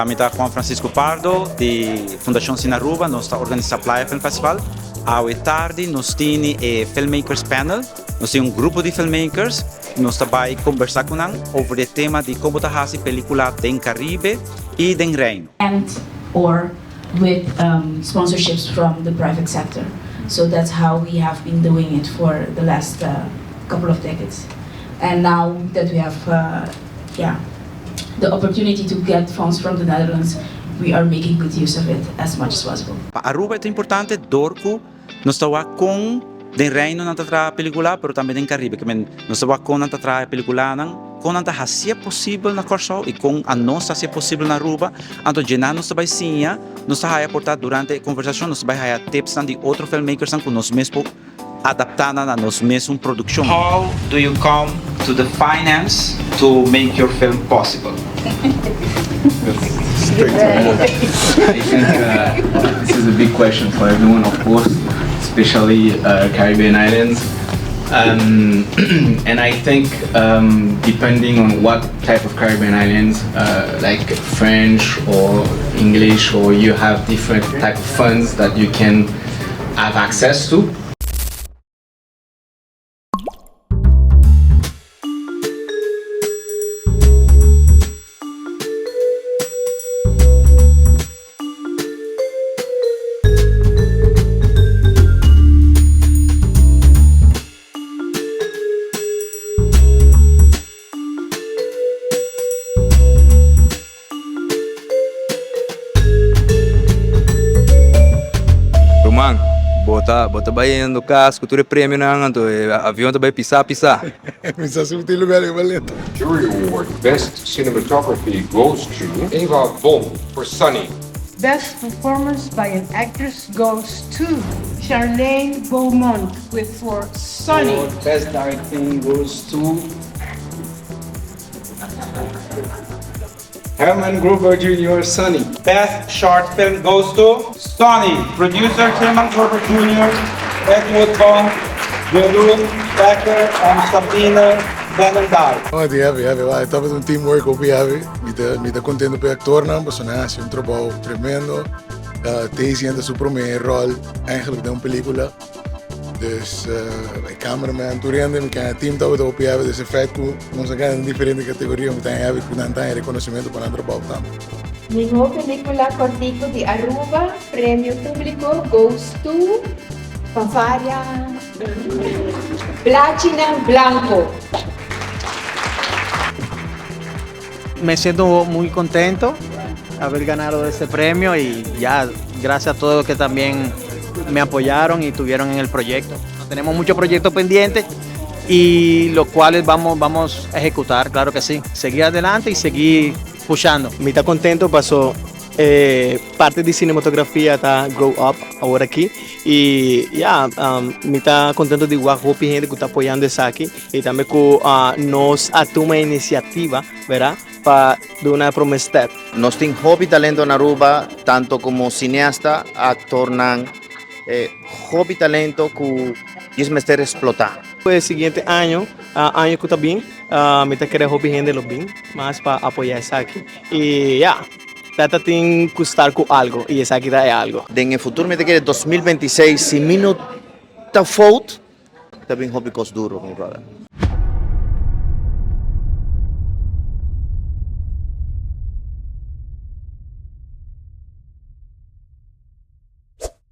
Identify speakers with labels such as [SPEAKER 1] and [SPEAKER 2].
[SPEAKER 1] mi está Juan Francisco Pardo, de Fundação Sinaruba, nós está organizando Playa Film Festival. À tarde, nós temos Filmmakers Panel, nós temos grupo de filmmakers, nós vai conversar com eles sobre o tema de como fazer película do Caribe e do Reino.
[SPEAKER 2] And or with sponsorships from the private sector. So that's how we have been doing it for the last couple of decades. And now that we have the opportunity to get funds from the Netherlands, we are making good use of it as much as possible.
[SPEAKER 1] Aruba é importante, dorco, nós estamos com o Reino na película, mas também no Caribe, que nós estamos com a película com a se é possível na Corsol e com a nossa se é possível na Aruba, então já nós vai sim, nós vai aportar durante a conversação, nós vai dar tips de outros filmmakers que nós mesmos adaptar na nossa mesma produção. How do you come to the finance to make your film possible?
[SPEAKER 3] I think this is a big question for everyone, of course, especially Caribbean islands. And I think depending on what type of Caribbean islands, like French or English, or you have different type of funds that you can have access to.
[SPEAKER 4] Roman, bota bayan do casco, tudo é prêmio na anto, avião também pisar.
[SPEAKER 5] Misa subtil lugar é valente.
[SPEAKER 6] Jury Award Best Cinematography goes to Eva Bom for Sunny.
[SPEAKER 7] Best performance by an actress goes to Charlene Beaumont for Sunny.
[SPEAKER 8] Best directing goes to Herman Gruber Jr. Sunny.
[SPEAKER 9] Best short film goes to Sonny. Producer Herman Gruber Jr., Edward Bong, Jeroen Becker, and Sabine Benendal.
[SPEAKER 5] Oh, die hebben, vai. Estava um teamwork op hebben. Me tá contento pelo actor, não, personagem, um trabalho tremendo. Tem siendo su primer rol eigenlijk de uma película. Dus bij cameraman, toerende, we kunnen een team dat we op hebben. Dus in feite, we gaan in diferentes categorieën. We hebben een reconocimiento para nuestro trabajo también.
[SPEAKER 10] Mejor película cortico de Aruba, premio público goes to Fanfaria Platina Blanco.
[SPEAKER 11] Me siento muy contento de haber ganado ese premio y ya gracias a todos los que también me apoyaron y estuvieron en el proyecto. Tenemos muchos proyectos pendientes y los cuales vamos a ejecutar, claro que sí. Seguir adelante y seguir pushando.
[SPEAKER 12] Me está contento, pasó parte de cinematografia está Grow Up agora aqui e me está contento de igual a gente que está apoiando isso aqui e também que nós atuamos a iniciativa, verá, para dar uma primeira step.
[SPEAKER 13] Nós temos hobby talento na Aruba, tanto como cineasta, actor, hobby talento que es mester explotar.
[SPEAKER 12] El siguiente año que está bien, me está querendo hobby gente los bien, más para apoyar isso aqui e trata de custar com algo e isso aqui dá algo.
[SPEAKER 13] En el futuro me te quiere 2026, si mi no está fault, también hobby cos duro, mi brother.